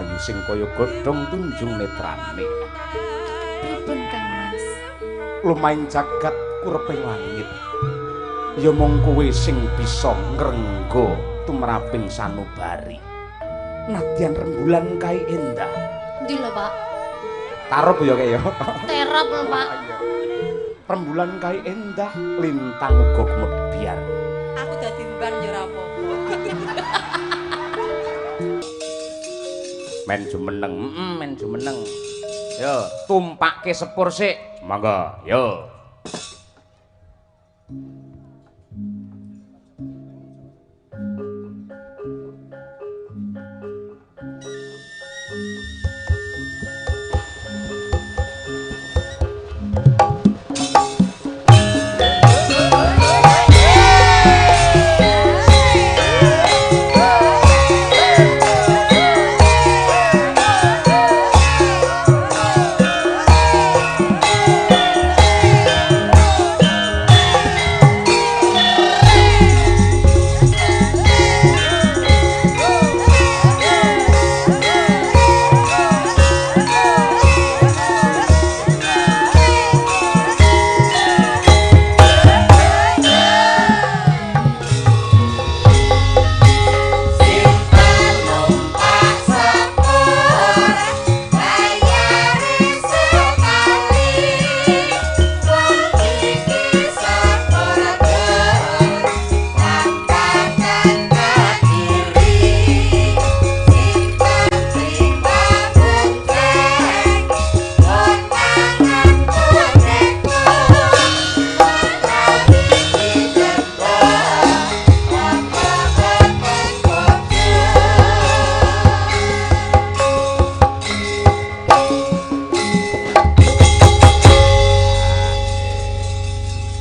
ayu sing kaya godhong tunjung netrane. Pripun Kang Mas? Lumaing jagat kureping langit. Ya mung kowe sing bisa ngrengga tumraping sanubari. Nadyan rembulan kae endah. Ndi lho, Pak? Tarep ya kae ya. Terap lho, Pak. Rembulan kae endah, lintang uga kemedhiar. Aku dadi mban yo ora apa-apa. Men jumeneng, men jumeneng. Yo, tumpakke sepur sik. Mangga, yo.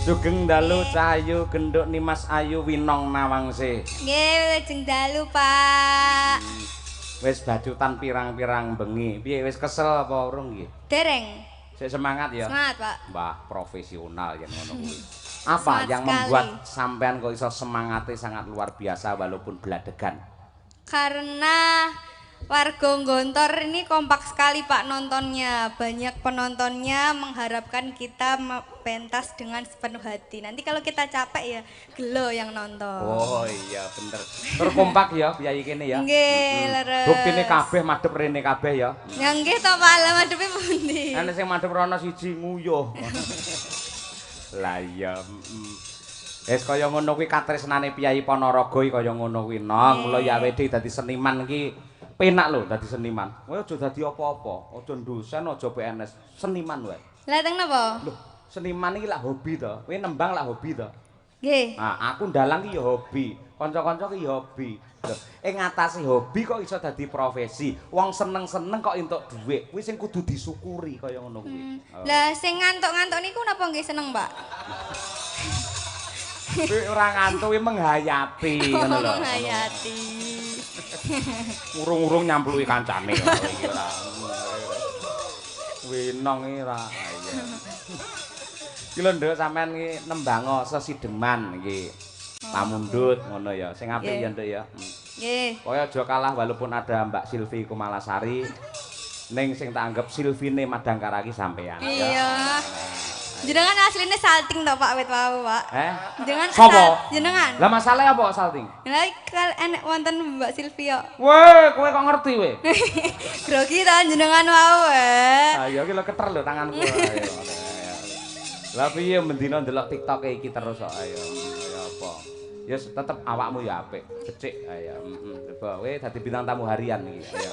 Sugeng dalu Cahayu genduk Nimas Ayu Winong Nawangse. Nggih, lajeng dalu, Pak. Wis bacutan pirang-pirang bengi. Piye wis kesel apa urung nggih? Dereng. Sik semangat ya. Semangat, Pak. Mbah profesional yang ngono kuwi. Apa Semangat yang sekali. membuat sampean kok iso semangatnya sangat luar biasa walaupun beladegan? Karena warga Gontor ini kompak sekali Pak nontonnya. Banyak penontonnya mengharapkan kita pentas dengan sepenuh hati. Nanti kalau kita capek ya gelo yang nonton. Oh iya bener. Tur kompak ya piyayi kene ya. Nggih, leres. Buktine kabeh madhep rene kabeh ya. Ya nggih to Pak, lha madhepe pundi? Ana sing madhep rono siji nguyuh. Lah iya. Wis kaya ngono kuwi katresnane Piyayi Ponorogo iki kaya ngono kuwi nong. Mula ya awake dadi seniman iki penak lho dadi seniman. Kowe aja dadi apa-apa, aja dosen, aja PNS, seniman wae. Lah teng napa? Lho, seniman iki lak hobi to. Kowe nembang lak hobi to. Nggih. Nah, aku ndalang ki ya hobi, kanca-kanca ki ya hobi. Lho, ing ngatasi hobi kok iso dadi profesi. Wong seneng-seneng kok entuk dhuwit. Kuwi sing kudu disyukuri kaya ngono kuwi. Lah sing ngantuk-ngantuk niku napa nggih seneng, Pak? Kuwi ora ngantuk kuwi menghayati ngono lho. Menghayati. Urung-urung nyampluki kancane ngono iki ora. Winong iki ora. Iya. Iki lho Nduk sampean iki nembango sesideman iki. Pamundhut ngono ya. Sing apik ya Nduk ya. Nggih. Kaya aja kalah walaupun ada Mbak Silvi Kumalasari. Ning sing tak anggap Silvine Madangkara iki sampean. Iya. Jenengan asline salting to Pak wit wau, Pak. Jenengan Sopo? Jenengan. Lah masalahnya apa kok salting? Lah enek wonten Mbak Silvia. Weh, kowe kok ngerti weh? Grogi ta jenengan wau eh. Ayo iki lho keter lho tanganku. Ayo. Lah piye mendina ndelok TikTok iki terus kok ayo. Ya apa? Ya tetep awakmu ya apik. Becik ayo. Coba kowe dadi bintang tamu harian iki. Ayo.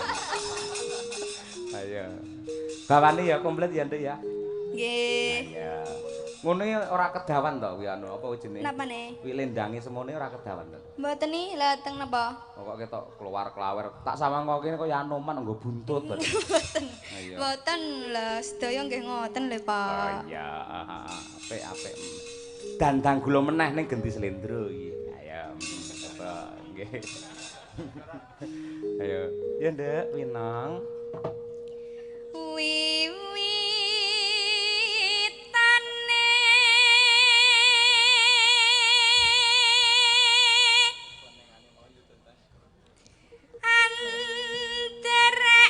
Ayo. Bawane ya komplit ya Nduk ya. Nggih. Iya. Ngono ora kedawan to kuwi anu apa jenenge? Napane? Kuwi lendange semone ora kedawan to. Mboten ni lah teng napa? Kok ketok keluar kelawer. Tak sawang kok kene kaya Anoman nggo buntut to. Mboten. Iya. Mboten lah sedaya nggih ngoten lho, Oh Pak. iya, apik. Dandang gula meneh ning Genti Slendro iki. Ayo. Coba nggih. Ayo. Ya Nduk, Winong. Wiwitane antara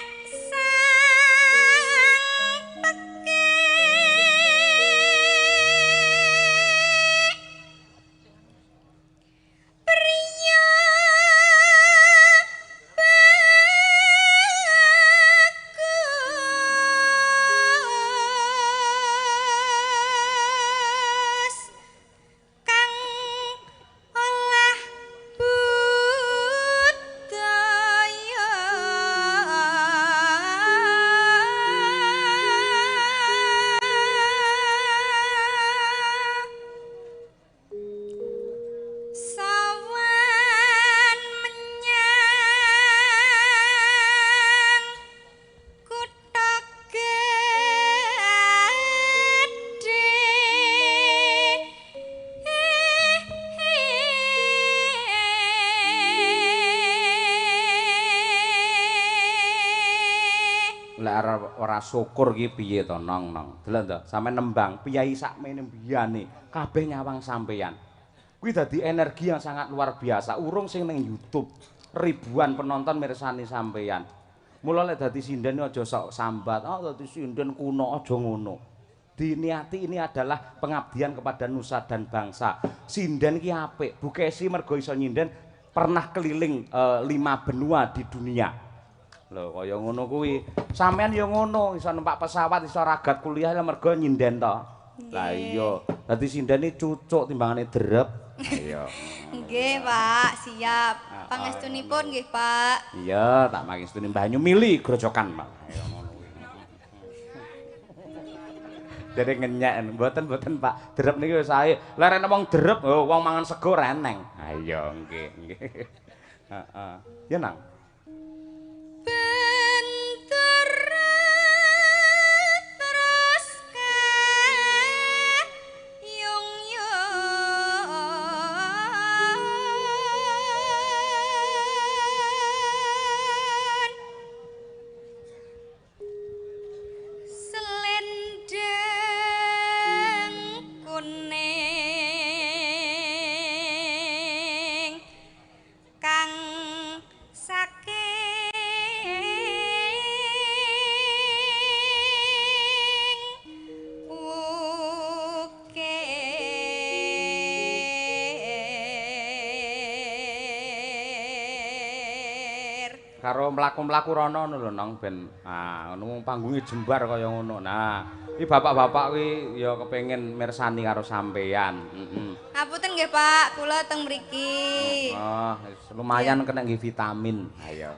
lek ora syukur ki piye to nong nong. Delok to, sampe nembang piyai sakmene mbiyane kabeh nyawang sampeyan. Kuwi dadi energi yang sangat luar biasa. Urung sing ning YouTube ribuan penonton mirsani sampeyan. Mula lek dadi sinden aja sok sambat, "Ah dadi sinden kuno," aja ngono. Diniati ini adalah pengabdian kepada nusa dan bangsa. Sinden ki apik, Bu Kesi mergo iso nyinden pernah keliling 5 benua di dunia. Lho kaya ngono kuwi. Sampeyan ya ngono, iso numpak pesawat, iso ragat kuliah mergo nyinden to. Lah iya, dadi sindene cucuk timbangane drep. Iya. Nggih, Pak, siap. Pangestunipun nggih, Pak. Iya, tak mangestuni Mbah Nyumili grojokan, Pak. Ayo ngono kuwi. Dene ngenyek, mboten Pak. Drep niki wis sae. Lerene wong drep, wong mangan sego reneng. Ha iya, nggih. Heeh. Ya nang. Karo mlaku-mlaku rono ngono lho nang ben ngono panggunge jembar kaya ngono. Nah, iki bapak-bapak kuwi ya kepengin mirsani karo sampean. Ngapunten nggih, Pak, kula teng mriki. Oh, lumayan kena nggih vitamin. Ayo.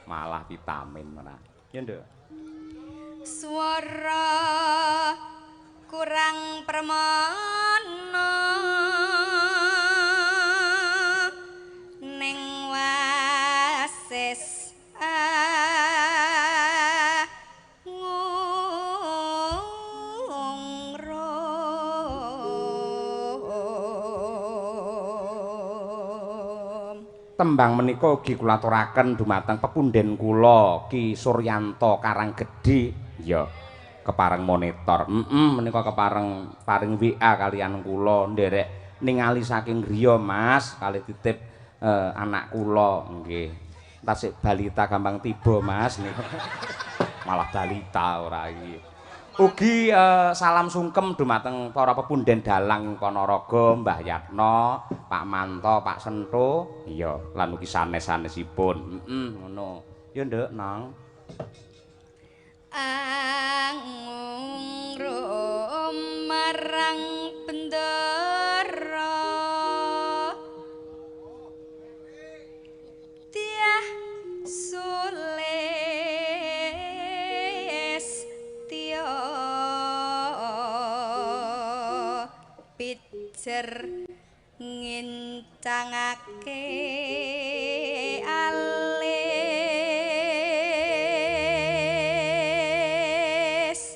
Malah vitamin mana. Ya, Nduk. Swara kurang permana ning wasis Tembang menika ugi kula aturaken dumateng pepundhen kula Ki Suryanto Karanggedhe ya kepareng monitor. Menika kepareng paring WA kalian kula nderek ningali saking griya Mas kali titip anak kula nggih. Tasik balita gampang tiba Mas niku. Malah balita ora iki. Ugi salam sungkem dumateng para pepundhen dalang Ponorogo, Mbah Yatno, Pak Manto, Pak Sento, iya lan ugi sanes-sanesipun. Ngono. Ya Nduk, Nang. Angrum marang bendera Tiah sulis Tio pijer ngincangake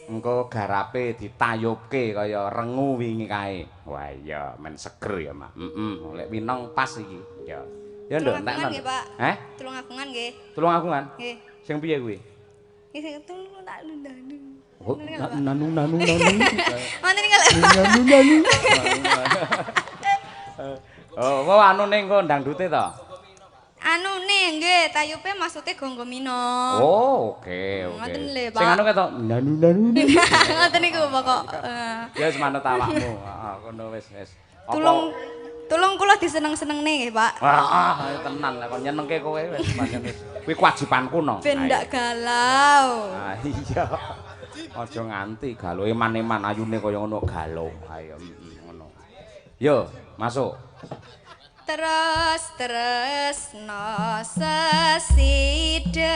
Engko garape ditayubke kaya rengu wingi kae. Wah iya men seger ya, Mak. Lek winong pas iki. Ya. Ya Nduk, entekno. nggih, Pak. Tulung agungan nggih. Tulung agungan? Nggih. Sing piye kuwi? Nggih sing tulung tak nundanu. Oh, nanu. Wonten iki Nanu. Oh, mau anu ning kok ndangdute to? Anu nih nggih, tayupe maksude Gonggo Mino. Oh, oke. Ngoten lho, Pak. Sing anu ketok nanu. Ngoten niku pokok. Ya wis manut awakmu. Heeh, kono wis. Tulung kula diseneng-senengne nggih, Pak. Ayo tenan lek kon nyenengke kowe wis pancen wis. Kuwi kewajibanku no. Ben ndak galau. Ah iya. Aja nganti galau eman-eman ayune kaya ngono galau. Ayo ngono. Yo, masuk. Terus no sesideman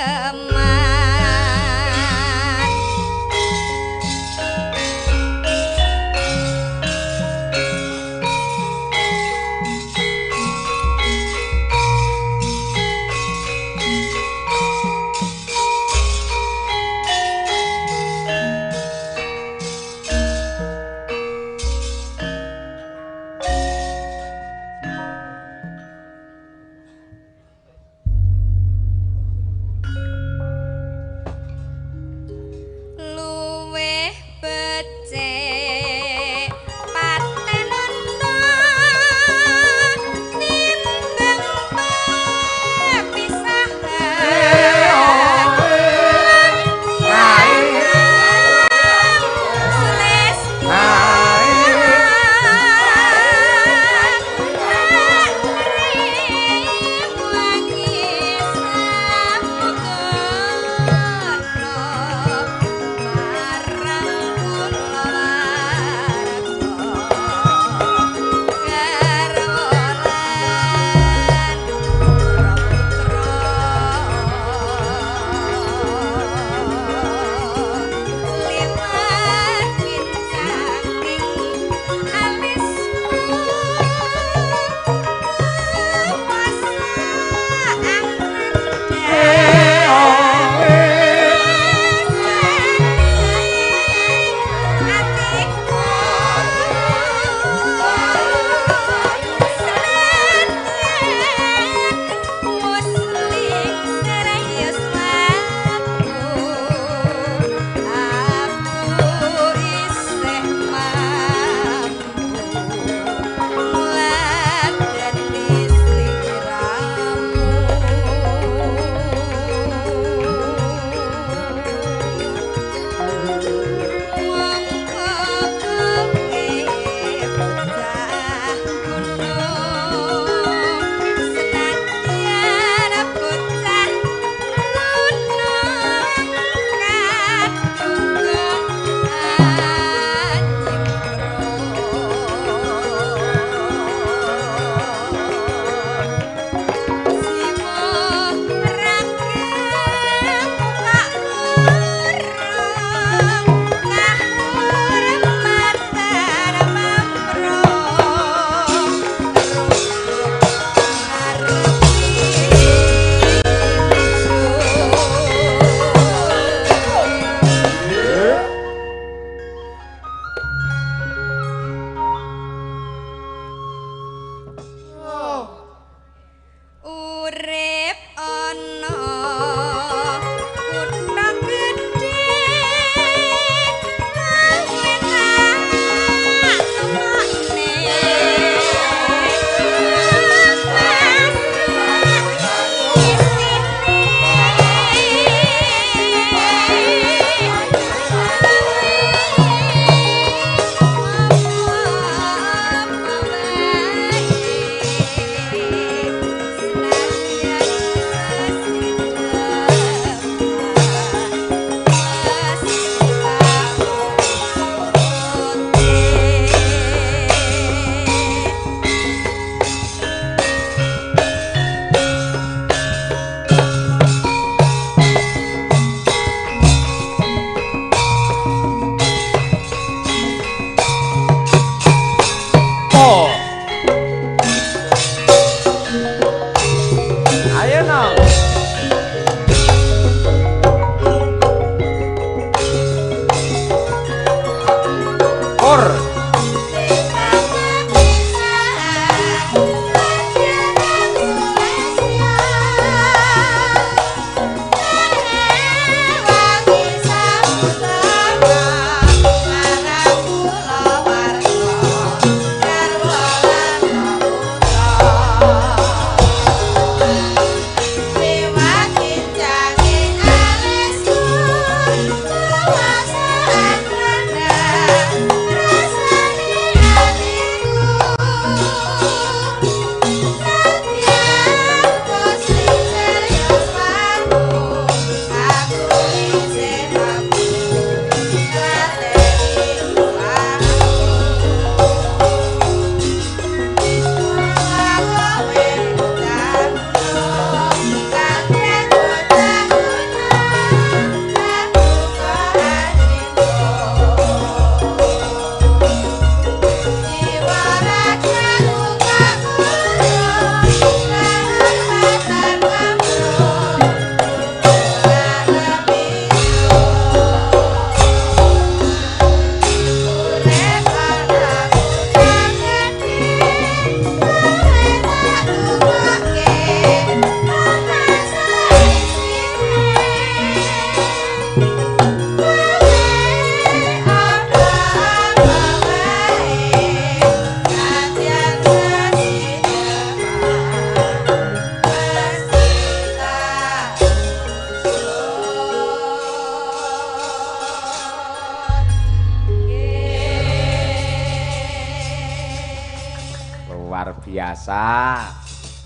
biasa.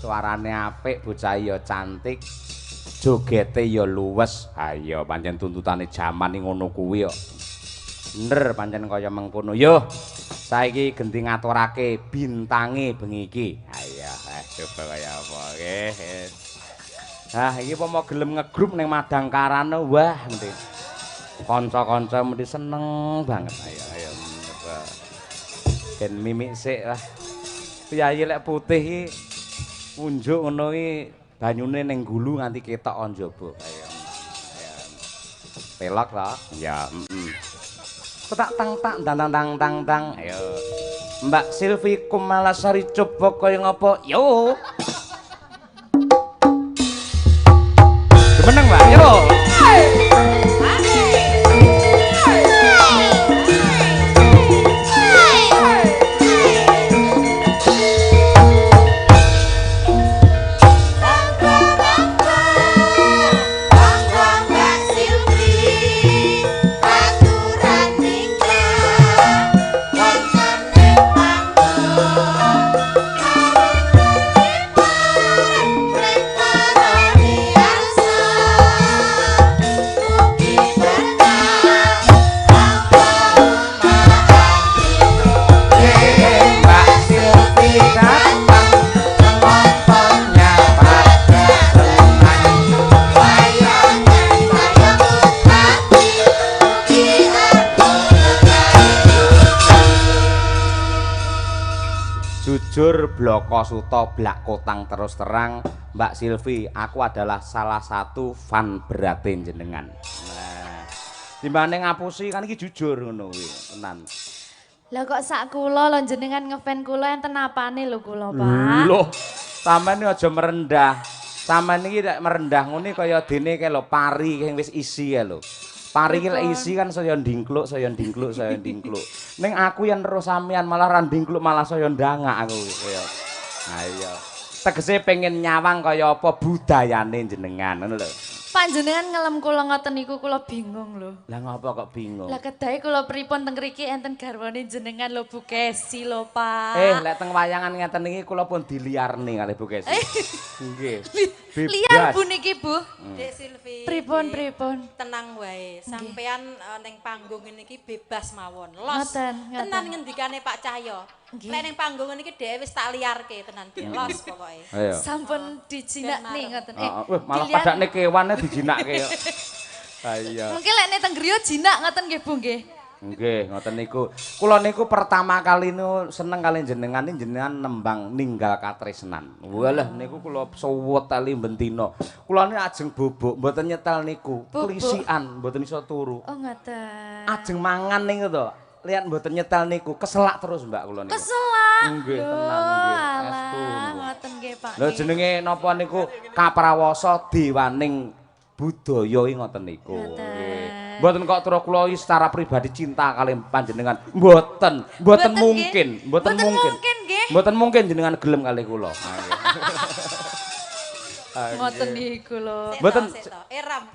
Suarane apik, bocah ya cantik. Jogete ya luwes. Ayo pancen tuntutane jaman iki ngono kuwi kok. Bener pancen kaya mengkono. Yo, saiki genti ngaturake bintange bengi iki. Ayo, coba kaya apa nggih. Nah, iki apa mau gelem ngegrup ning Madangkarane wah mesti. Kanca-kanca mesti seneng banget. Ayo. Ben mimik sik lah. Piyayi lek putih iki unjuk ngono iki banyune ning gulu nganti ketok njaba. Ayo. Pelok ta? Ya, tak tang. Ayo. Mbak Silvi Kumalasari coba kaya ngapa? Yo. Meneng, Mbak. Yo. Jujur bloko suto blak kotang terus terang Mbak Silvi, aku adalah salah satu fan beratin jenengan. Nah, dimana ngapusi kan iki jujur ngono kuwi, tenan. Lah kok sak kula lho jenengan ngefan kula enten apane lho kula, Pak. Loh, sampean iki aja merendah. Sampean iki nek merendah ngene kaya dene kae lho pari sing wis isi kae lho. Pari iki lek isi kan saya ndingkluk. Ning aku yang terus sampean malah ra ndingkluk malah saya ndangak aku kaya. Ayo. Tegese pengen nyawang kaya apa budayane jenengan ngono lho. Panjenengan ngelem kula ngoten niku kula bingung lho. Lah ngapa kok bingung? Lah kedahe kula pripun teng mriki enten garwane jenengan lho Bu Kesi lho, Pak. Lek teng wayangan ngeten iki kula pun diliarne kalih Bu Kesi. Nggih. Liar Bu niki, Bu. Dek Silvi. Pripun? Tenang wae. Sampean ning panggung niki bebas mawon. Los. Ngoten. Tenan ngendikane Pak Cahyo. Lek ning panggung niki dhewe wis tak liarke tenan Dek. Los pokoke. Ayo. Sampun dijinak nih ngoten. Malah padakne kewane dijinake kok. Ayo. Mungkin lek nek teng griya jinak ngoten nggih Bu nggih. Nggih, ngoten niku. Kula niku pertama kali niku seneng kali jenengan nembang ninggal katresnan. Walah niku kula suwet kali bentino. Kula niku ajeng bobok, mboten nyetel niku. Klisikan, mboten iso turu. Oh ngoten. Ajeng mangan niku to. Lihat mboten nyetel niku, keselak terus Mbak kula niku. Keselak. Nggih, tenan nggih. Estu. Ngoten nggih, Pak. Lho jenenge napa niku Kaprawasa Dewaning budaya ngoten niku. Nggih. Mboten kok terus kula secara pribadi cinta kali panjenengan. Mboten mungkin. Mboten mungkin jenengan gelem kali kula. Ngoten niku lho. Mboten Eram.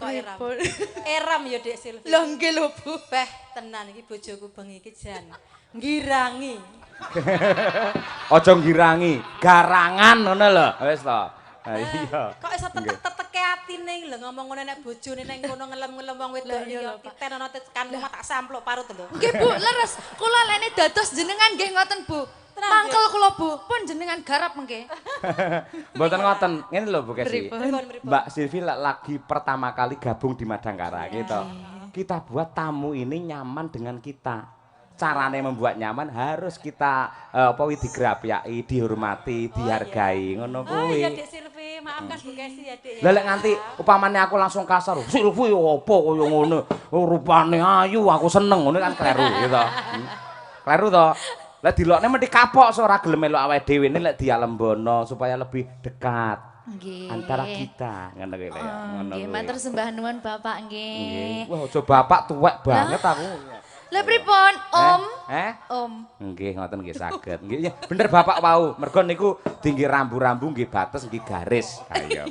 Eram ya Dek Silvi. Lho nggih lho Bu. Beh, tenan iki bojoku bengi iki jan ngirangi. aja ngirangi, garangan ngono lho. Wis to. Iya. Kok iso tetek-teteke atine lho ngomong ngono nek bojone ning kono ngelem-ngelem wong wedok liya. Titen ana tekanmu tak sampluk parut lho. Nggih Bu, leres. Kula lene dados jenengan nggih ngoten Bu. Mangkel kula Bu, pun jenengan garap mengke. Mboten ngoten. Ngene lho Bu Kesi. Pripun? Mbak Silvi lagi pertama kali gabung di Madangkara gitu. Kita buat tamu ini nyaman dengan kita. Carane membuat nyaman harus kita digrapiaki, dihormati, dihargai ngono kuwi. Oh iya Dek Silvi, maafkan Bu Kesi ya Dek. Lah lek nganti upamane aku langsung kasar, Silvi opo kaya ngono? Rupane ayu, aku seneng ngono kan kleru gitu. Kleru to. Lah dilokne mesti kapok ora gelem melok awake dhewe lek dialembono supaya lebih dekat. Nggih. Antara kita ngono kuwi ya. Nggih, matur sembah nuwun Bapak nggih. Wah, aja bapak tuwek banget aku. Lha pripun, Om? Om. Nggih, ngoten nggih saged. Nggih, ya, bener Bapak wau. Mergo niku tinggi rambu-rambu nggih bates nggih garis. Ayem.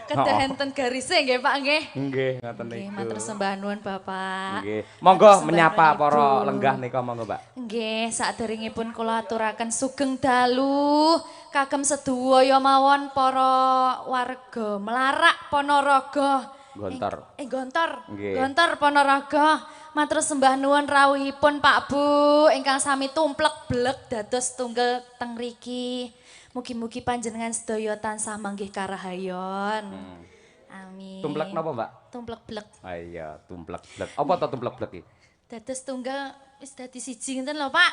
Kedah enten garise nggih, Pak nggih. Nggih, ngoten niku. Nggih, matur sembah nuwun Bapak. Nggih. Monggo Matur sembah menyapa nuwun, para Ibu. lenggah nika monggo, Mbak. Nggih, saderengipun kula aturaken sugeng dalu kagem sedaya mawon para warga Melarak Ponorogo. Gontor. Gontor. Nggih. Gontor Ponorogo. Matur sembah nuwun rawuhipun Pak Bu ingkang sami tumplek blek dados tunggal teng mriki. Mugi-mugi panjenengan sedaya tansah manggih karahayon. Amin. Tumplek napa, Mbak? Tumplek blek. Ah iya, tumplek blek. Apa to tumplek blek iki? Dados tunggal wis dadi siji ngenten lho, Pak.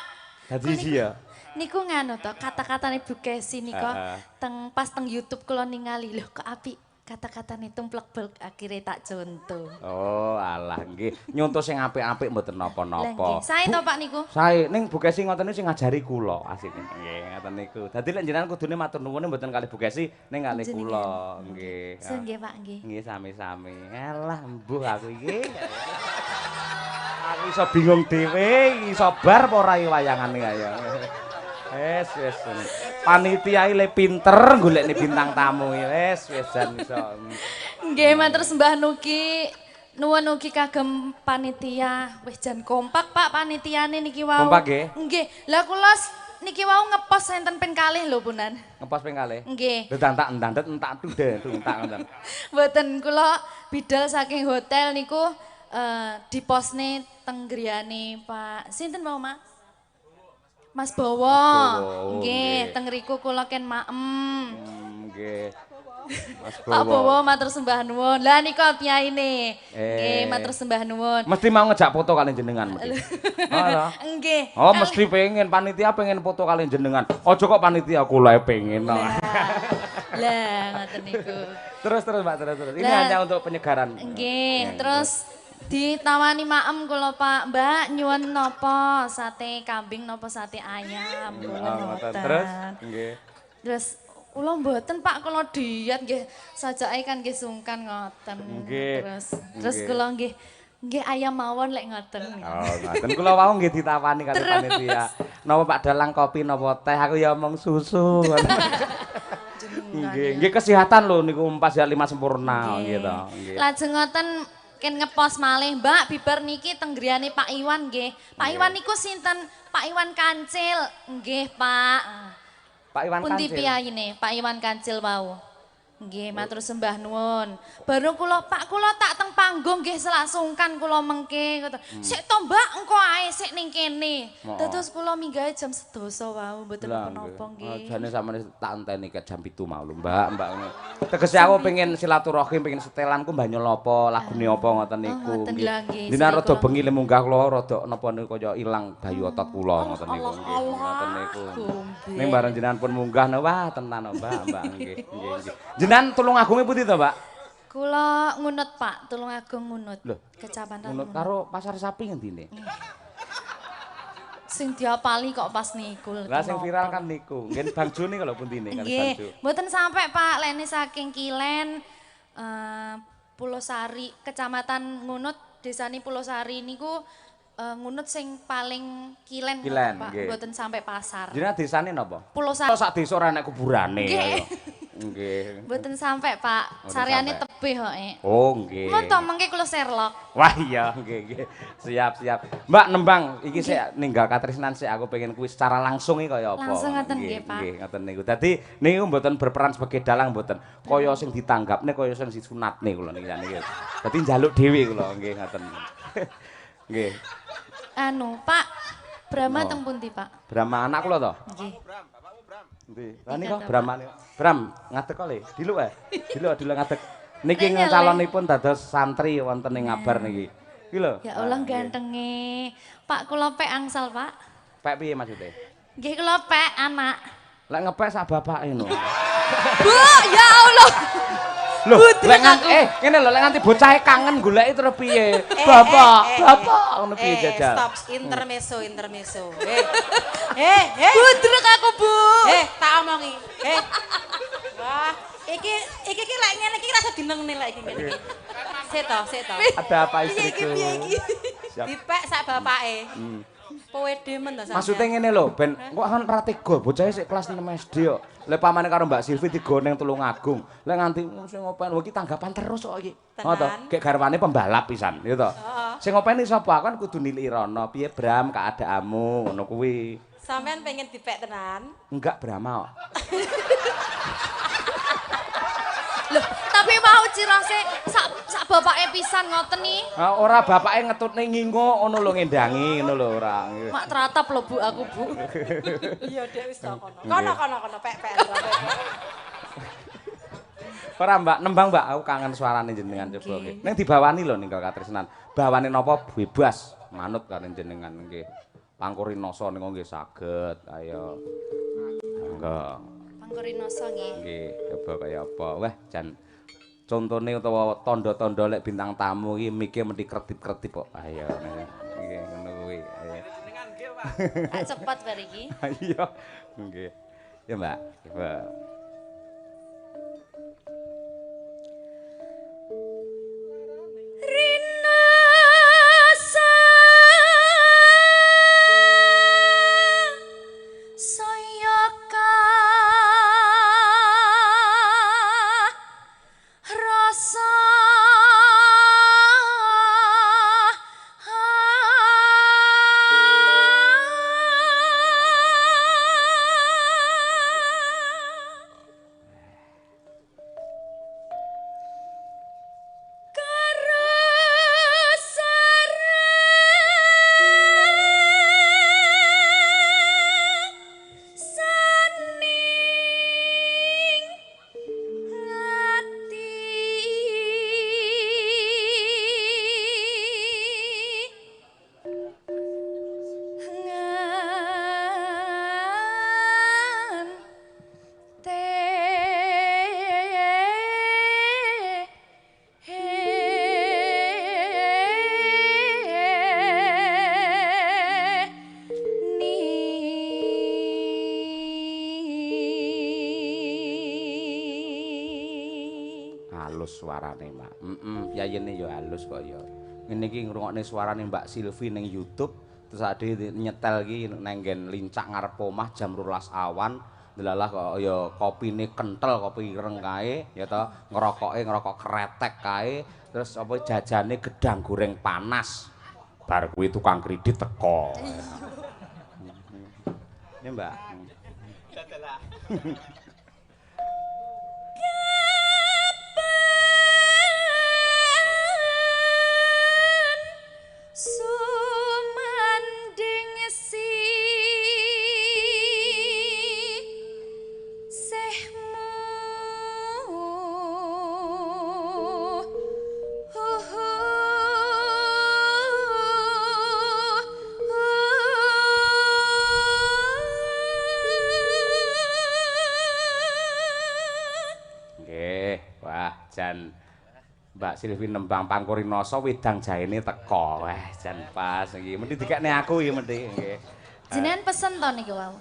Dadi siji ya. Niku nganu to, kata-katane Bu Kesi nika pas teng YouTube kula ningali lho kok apik. Kata-katane tumplek blek akhire tak contoh. Oh, alah nggih. Nyonto sing apik-apik mboten Lah napa-napa. nggih, sae to Pak niku. Sae ning Bu Kesi ngoten niku sing ngajari kula asik nggih ngoten niku. Dadi lek jenengan kudune matur nuwun mboten kalih Bu Kesi ning kalih kula nggih. Nggih Pak nggih. Nggih sami-sami. Alah mbuh aku iki. Aku iso bingung dhewe, iso bar apa ora wayangane kaya. Wes. Panitia le pinter golekne bintang tamu wes jan iso. Nggih matur sembah nuwun ugi kagem panitia. Wis jan kompak Pak panitiane niki wau. Kompak nggih? Nggih. Lah kula niki wau ngepost enten ping kalih lho Punan. Ngepost ping kalih? Nggih. Ndandak entak tude entak ngoten. Mboten kula bidal saking hotel niku dipostne teng griyane Pak sinten mau Mak? Mas Bowo. Nggih, teng riku kula ken maem. Nggih. Mas Pak Bowo matur sembah nuwun. Lah nika piyaine. Nggih, matur sembah nuwun. Mesti mau ngejak foto kalian jenengan mesti. Nggih. Oh, mesti pengen panitia pengen foto kalian jenengan. Ojo kok panitia kula pengen. Lah ngoten niku. Terus Mbak, terus. Ini hanya untuk penyegaran. Nggih, terus ditawani maem kula Pak, Mbak nyuwun napa? Sate kambing napa sate ayam? Kula ngoten. Terus nggih. Terus kula mboten Pak, kula diet nggih. Sajake kan nggih sungkan ngoten. Nggih. Terus kula nggih ayam mawon lek ngoten. Oh, ngoten kula wau nggih ditawani kali panitia. Napa Pak dalang kopi napa teh? Aku ya omong susu. Nggih kesehatan lho niku pas ya 5 sempurna nggih to. Nggih. Lajeng ngoten ken ngepost malih, Mbak, bibar niki teng griyane Pak Iwan nggih. Pak Iwan niku sinten? Pak Iwan Kancil. Nggih, Pak. Pak Iwan Pundi Kancil. piyayine Pak Iwan Kancil wau? Nggih, matur sembah nuwun. Baru kula Pak kula tak teng panggung nggih selak sungkan kula mengke ngoten. Sik to Mbak, engko ae sik ning kene. Dados kula minggahe jam 11 wau mboten napa-napa nggih. Jane sampeyan tak enteni ket jam 7 mau lho, Mbak. Tegese aku pengen silaturahim, pengen setelanku mbanyol apa, lagune apa ngoten niku. ngoten lha nggih. Dina rada bengi le munggah kula rada napa niku kaya ilang bayu otot kula ngoten niku nggih. Ngoten niku. Ning bareng jenengan pun munggah wah tenan Mbak nggih. Jenengan Tulungagunge pundi to, Mbak? Kula ngunut Pak, Tulungagung ngunut. Loh, Kecamatan Ngunut ngunut. karo Pasar Sapi ngendine? Sing diapali kok pas niku. Lah sing viral kan niku. Nggih Bang Jo niku lho puntine kali Bang Jo. Nggih, mboten sampai Pak, lene saking Kilen Pulau Sari, Kecamatan Ngunut, desane Pulau Sari niku ngunut sing paling Kilen Kilen, Pak, nggih. mboten sampai pasar. Jenengan desane napa? Pulau Sari. Sak desa ora enek kuburane. Nggih. Nggih. Mboten sampai Pak, Mboten sareane sampai. tebih kok. Oh, nggih. Mon to mengke kula Sherlock. Wah iya, nggih. Siap. Mbak Nembang, iki sik ninggal katresnan sik aku pengen kuwi secara langsung iki kaya apa. Langsung ngoten nggih, Pak. Nggih, ngoten niku. Dadi niku mboten berperan sebagai dalang mboten. Kaya sing ditanggapne kaya sing disunatne kula niki. Dadi njaluk dhewe kula nggih ngoten. Nggih. Anu, Pak, Brahma teng pundi, Pak? Brahma anak kula to? Nggih. Endi? Lah niku Brahma niku. Bram, ngadeg kok le. Diluk ae. Diluk ngadeg. Niki Nyele. calonipun dados santri wonten ing Ngabar niki. Iki lho. Ya Allah gantenge. Pak kula pek angsal, Pak. Pek piye maksude? Nggih kula pek anak. Lek ngepek sak bapake no. Bu, ya Allah. Loh, lek nganti ngene lho, lek nganti bocahe kangen goleki terus piye? Bapak ngono piye jajal? Stop, intermezzo. Budrek aku, Bu. Tak omongi. Wah, iki lek ngene iki rasa dinengne lek iki ngene iki. Sik to. Ada apa istriku? Dipek sak bapake. Pede men to sampean. Maksudnya ngene lho, ben kok kan ra tega bocahe sik kelas 6 SD kok. Lek pamane karo Mbak Silvi digoneng Tulungagung. Lek nganti sing ngopeni iki tanggapan terus kok iki. Ngono to. Gek garwane pembalap pisan, ya to. Sing ngopeni sapa kan kudu niliki rono. Piye Bram keadaanmu ngono kuwi. Sampean pengen dipek tenan? Enggak Brama kok. Loh, tapi mau cirose sak bapake pisan ngoten nih. Ora bapake ngetutne ngingo ngono lho ngendangi ngono lho ora. Mak teratap lho Bu aku Bu. Iya Dek wis to kono. Kono pek-pek. Ora Mbak, nembang Mbak, aku kangen suarane jenengan coba nggih. Ning dibawani lho ninggal katresnan. Bawane napa bebas manut karo jenengan nggih. Pangkurinoso niku nggih saged. Ayo. Monggo. Pangkurinoso nggih. Nggih, coba kaya apa? Wah, jan contone utawa tanda-tanda lek bintang tamu iki mike mesti kredit-kredit kok. Ayo. Nggih, ngono kuwi. Ayo. Jenengan nggih, Pak. Tak cepet bar iki. Iya. Nggih. Ya, Mbak. Coba. Suarane Mbak. Yayene ya halus kok ya. Ngene iki ngrungokne suarane Mbak Silvi ning YouTube terus ade nyetel iki nang nggen lincak ngarep omah jam 12 awan. Delalah kok ya kopine kentel, kopi ireng kae ya to, ngerokok kretek kae, terus apa jajane gedang goreng panas. Bar kuwi tukang kredit teko. Ini Mbak. Dadalah. Sumanding si sehmu Nggih, wah jan Mbak Silvi nembang Pangkurinoso wedang jaene teko. Wah, jan pas iki. Mesti dikekne aku iki mesti nggih. Jenengan pesen to niki wau?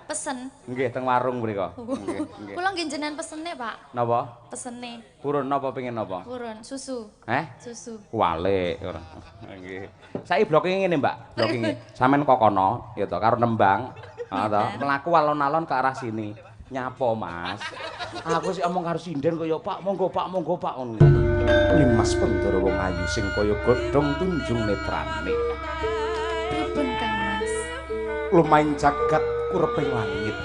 Pesen. Nggih, teng warung mriko. Nggih, nggih. Kula nggih jenengan pesene, Pak. Napa? Pesene. Purun napa pengen napa? Purun, susu. Susu. Walik ora. Nggih. Saiki blocking ngene, Mbak. Blocking. Sampeyan kok kono ya to karo nembang. Heeh to. Mlaku alon-alon ke arah sini. Nyapa, Mas? Aku sih omong karo sinden kaya Pak, monggo Pak ngono. Limas Pandara wong ayu sing kaya godhong tunjung netrane. Pripun Kang Mas? Lumaing jagat kureping langit.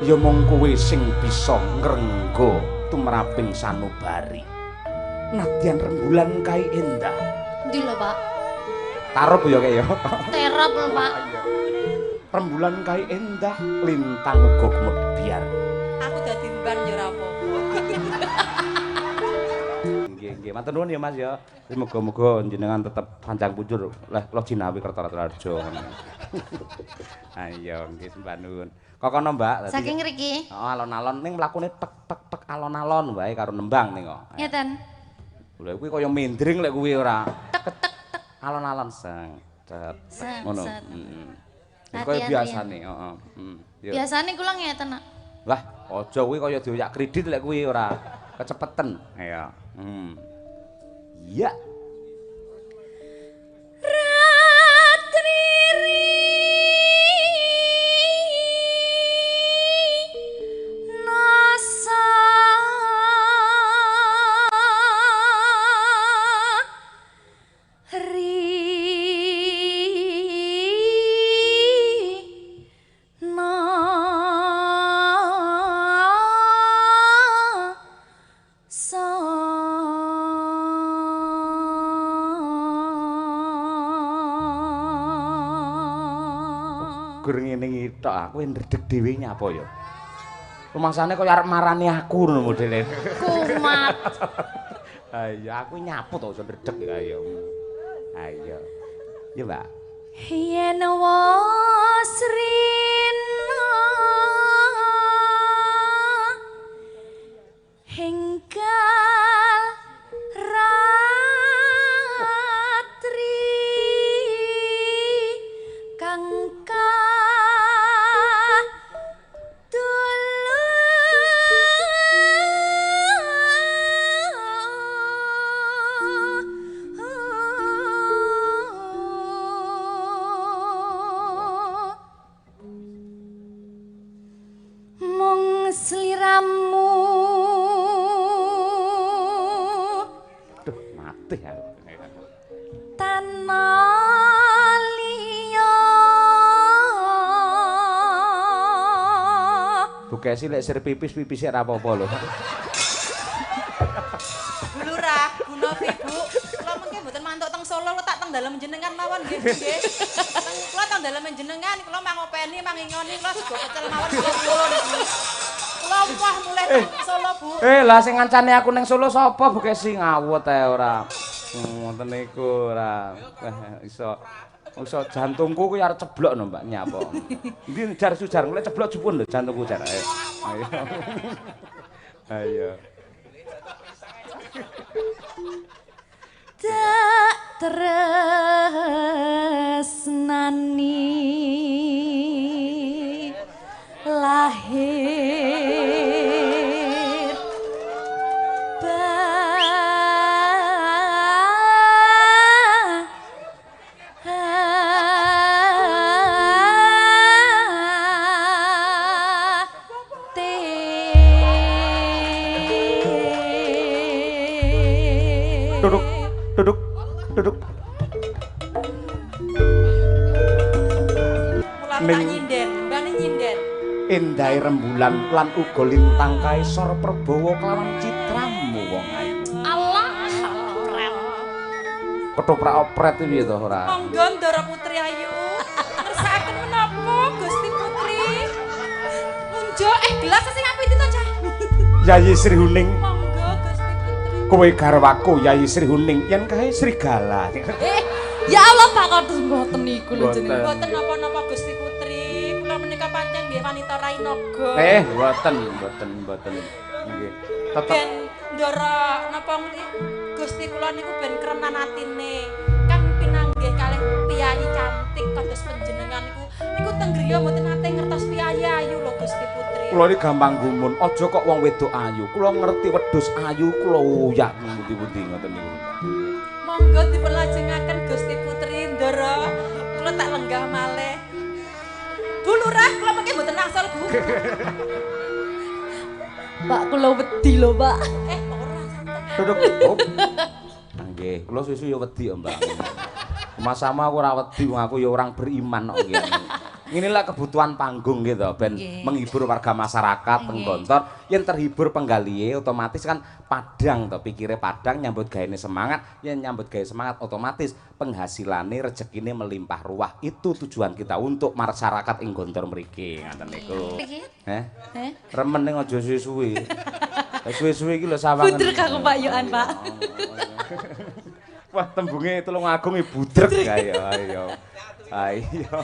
Ya mung kowe sing bisa ngrengga tumraping sanubari. Nadyan rembulan kae endah. Ndi lho, Pak? Tarup ya kae ya. Terap lho, Pak. Rembulan kae endah, lintang uga gumedhyar. Aku dadi mban ya ora apa-apa. Nggih, matur nuwun ya Mas ya. Muga-muga jenengan tetep panjang punjur leh kula jinawi Kertarejo. Ayo nggih sembah nuwun. Kok kono Mbak? Saking ngriki. Heeh, alon-alon ning mlakune tek alon-alon wae karo nembang ning kok. Ngeten. Lha kuwi kaya mindring lek kuwi ora. Tek alon-alon seng. Ngono. Heeh. Kaya biasane, heeh. Biasane kula ngeten, Nak. Lah, aja kuwi kaya dioyak kredit lek kuwi ora kecepeten. Ya. Iya. gur ngene iki tok aku ndredeg dhewe nyapa ya. Rumangsane kaya arep marani aku ngono modele. Kumat. Ayo aku nyapu to iso ndredeg ya ayo. Ayo. Ya, Mbak. Yen wasrina hinggal ratri kang sliramu Duh, mati aku. tanah liya Bukesi lek sir pipis ora apa-apa lho. Bu Lurah, Bu Novi, Bu. Kula mengke mboten mantuk teng Solo, kula tak teng dalem jenengan mawon nggih, nggih. Kula teng dalem jenengan, kula mangopeni, mangingoni, kula sego pecel mawon kula niku. Kula wah mulih teng Solo, Bu. Lah sing ngancane aku ning Solo sapa Bukesi ngawut ae ora. Ngoten niku ora. Iso jantungku ku arep ceblok no Mbak nyapa. Ndi jar sujar mulai ceblok jupun lho jantungku jar. Ayo. Ayo. tak tresnani lahir Duduk. Kula nyinden, mbane nyinden. Endahe rembulan lan uga lintang kaisar Prabawa kelawan citramu wong ayu. Allah rel Ketoprak opret iki piye to ora? Monggo Ndara Putri Ayu. Ngersakaken menapa Gusti Putri? Unjo gelas sing apik to, Cah. Yayi Sri Huning, Monggo Gusti Putri. kowe garwaku Yayi Sri Huning yen kae Srigala. ya Allah Pak kados mboten niku lho Mboten. jenengan. Mboten napa-napa Gusti Putri. Kula menika pancen nggih wanita Rainaga. Mboten. Nggih. Tetep Ben ndara napa Gusti kula niku ben krenan atine. Kang pinanggih kalih piyayi cantik kados panjenengan niku teng griya mboten nate ngertos piyayi ayu lho Gusti Putri. kula iki gampang gumun, aja kok wong wedok ayu. Kula ngerti wedhus ayu kula uyak pundi-pundi ngoten niku. Monggo dipunlajengaken Gusti Putri ndara. Kula tak lenggah malih. Bu Lurah, kula mengke mboten angsal, Bu. Pak kula wedi lho Pak. Ora santai. Duduk. Oh. Nggih, kula susu ya wedi ya, Mbak. Mas sama aku ora wedi wong aku ya orang beriman kok nggih. Inilah kebutuhan panggung gitu, ben menghibur warga masyarakat teng Gontor. Yen terhibur penggalihe otomatis kan padang to, pikire padang nyambut gaene semangat, yen nyambut gawe semangat otomatis penghasilane rezekine melimpah ruah. Itu tujuan kita untuk masyarakat ing Gontor mriki ngoten niku. Remen ning aja suwi-suwi. Suwi-suwi iki lho sawangen. Budrek aku Pak Yohan, Pak. Wah, tembunge Tulungagung budrek ayo. Ayo.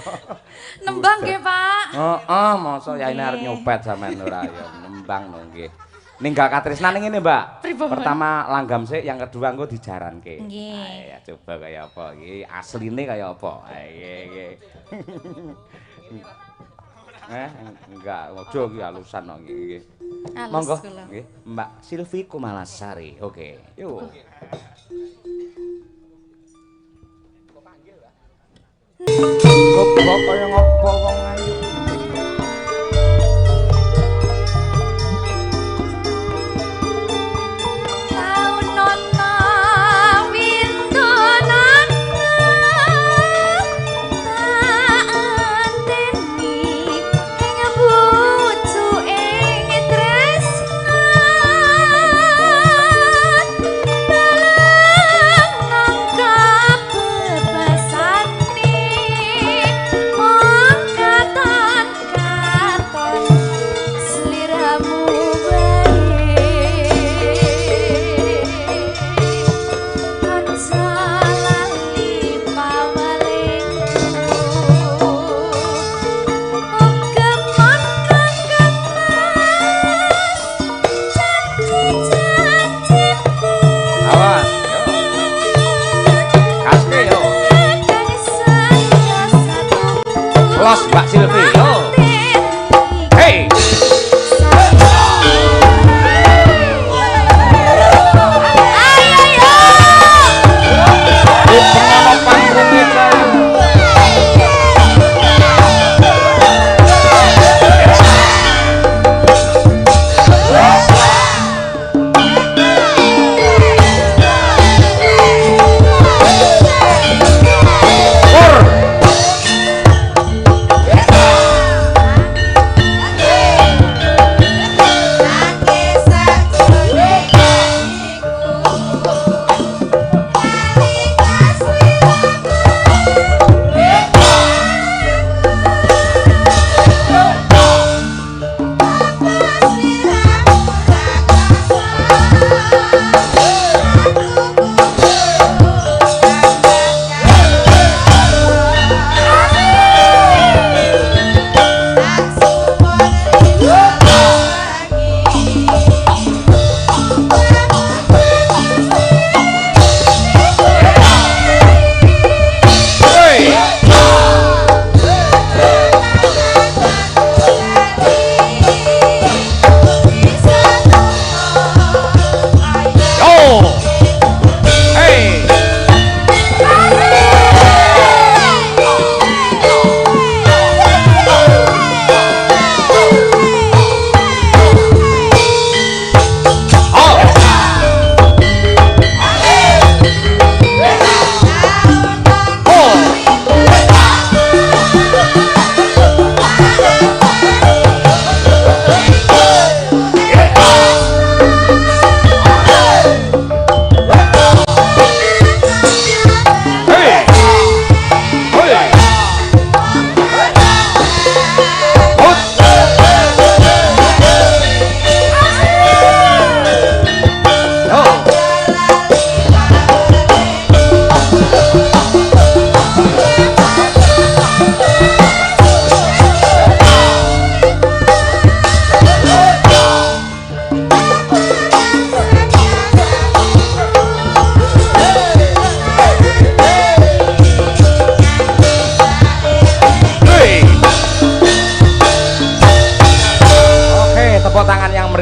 Nembang nggih, Pak. Heeh, masa yaine arep nyopet sampean ora ya. Nembang lho nggih. Ninggal katresnan ngene, Mbak. Pertama langgam sik, yang kedua engko dijaranke. Nggih. Ayo coba kaya apa iki? Asline kaya apa? Nggih. Enggak, ojo iki alusan kok nggih. Monggo. Nggih, Mbak Silvi Kumalasari. Oke. Yuk. Goblok kaya ngopo wong ayu. Kata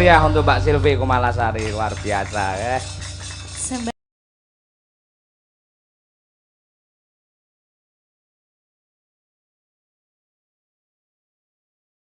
meriah untuk Mbak Silvi Kumalasari, luar biasa ya.